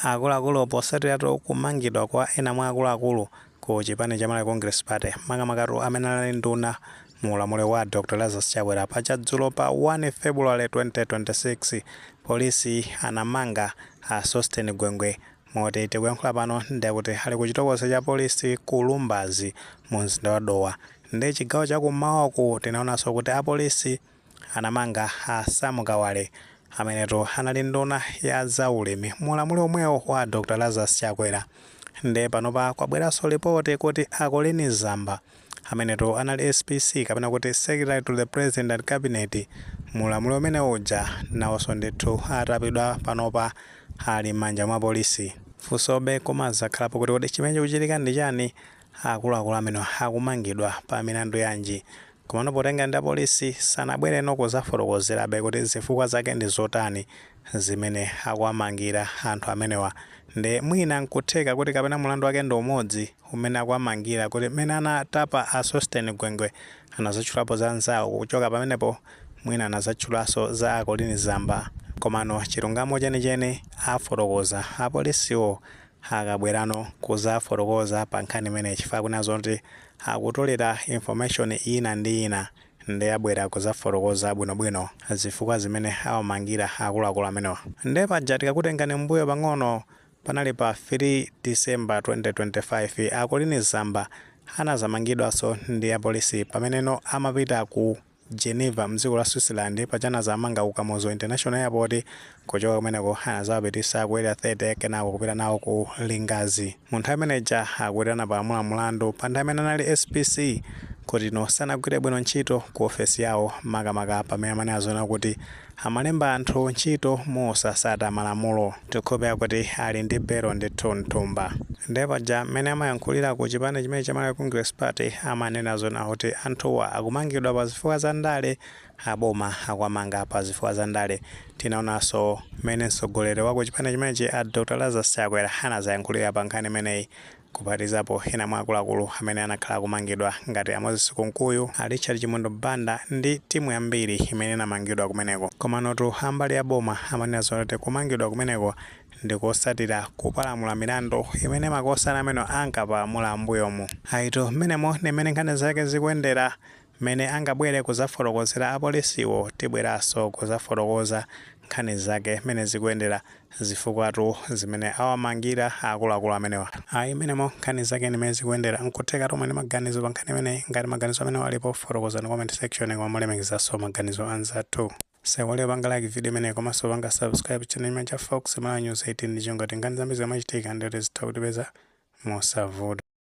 akuluakulu posatiratu kumangidwa kwa ena mwa akuluakulu ku chipani cha Malawi Congress Party makamaka amene ali nduna mu ulamuliro wa Dr. Lazarus Chakwera pachadzulo pa 1 February 2026 polisi anamanga a Sostene Gwengwe moti tikuyankhula pano ndikuti ali ku chitokosi cha polisi ku Lumbazi mu mzinda wa Dowa. Ndi chigawo chakummawaku tinaonanso kuti apolisi anamanga a Sam Kawale amenetu anali nduna ya zaulimi mu ulamuliro omwewo wa Dr. Lazarus Chakwera. Ndi panopa kwabweranso ripoti kuti Akoleni Zamba amenetu anali SPC kapena kuti Secretary to the President and Cabinet mu ulamuliro umene uja nawonso ndithu atapidwa panopa ali m'manja mwa polisi. Funsobe koma zakhalapo kuti chimene chikuchitika ndi chani, akuluakulu amene akumangidwa pa milandu yanji. Komano potenga ndi polisi sanabwereno kuzafotokozerabe kuti zifukwa zake ndi zotani zimene akuwamangira anthu amenewa. Ndi mwina nkutheka kuti kapena mulandu wake ndi umodzi umene akuwamangira kuti mmene anatapa a Sostene Gwengwe anazatchulapo za nzawo kuchoka pamenepo mwina anazatchulanso za Akoleni Zamba. Komano chilungamo chenicheni afotokoza apolisiwo akabwerano kuzafotokoza pa nkhani imene chifukwa kunazo kuti akutolera information ina ndi ina ndi abwera kuzafotokoza bwinobwino zifukwa zimene awamangira akuluakulu amenewa. Ndi paja tikakutengani mbuyo pang'ono panali pa 3 December 2025 Akoleni Zamba anazamangidwanso ndi apolisi pameneno amapita ku Geneva mdziko la Switzerland pachana zamanga ku Kamuzu International Airport kuchoka kumeneko anazawapitisa ku area 30 kenako kupita nawo ku Lingazi. Munthu ameneja akuitana palamula mulandu pa nthawi imene anali SPC kuti no sanagwire bwino ntchito ku ofesi yawo makamaka pamene amene azoona kuti amalemba anthu ntchito mosasata malamulo. Tikhope kuti ali ndi belo ndithu mthumba. Ndi paja mmene amayankhulira ku chipani chimene cha Malawi Congress Party amanena zona kuti anthuwa akumangidwa pa zifukwa za ndale, aboma akuwamanga pa zifukwa za ndale. Tinaonanso mmene mtsogoleri wa ku chipani chimenechi a Dr. Lazarus Chakwera anazayankhulira pa nkhani imeneyi kuphatikizapo ena mwa akuluakulu amene anakhala kumangidwa ngati a Moses Kunkuyu, a Richard Chimondo Banda ndi timu yambiri imene inamangidwa kumeneko. Komanotu ambali ya boma amanena zoti kumangidwa kumeneko ndikosatira kupalamula milandu imene makosana amene ankapalamula mbuyomu. Aito mmenemo nemene nkhani zake zikuyendera mmene angabwere kuzafotokozera apolisiwo tibweranso kuzafotokoza nkhani zake mmene zikuyendera zifukwatu zimene awamangira akuluakulu amenewa. Ayi mmenemo nkhani zake nimene zikuyendera nkutheka tomwe ndi maganizo pa nkhani imeneyi. Ngati maganizo amene alipo fotokoza na comment section koma mulemekezanso maganizo anzathu. Sewole panga like video imeneyi komanso panga subscribe channel imene cha Fox Malawi News 18 ndicho ngati nkhani zambiri zamachitika ndi zitha kutipeza mosavuta.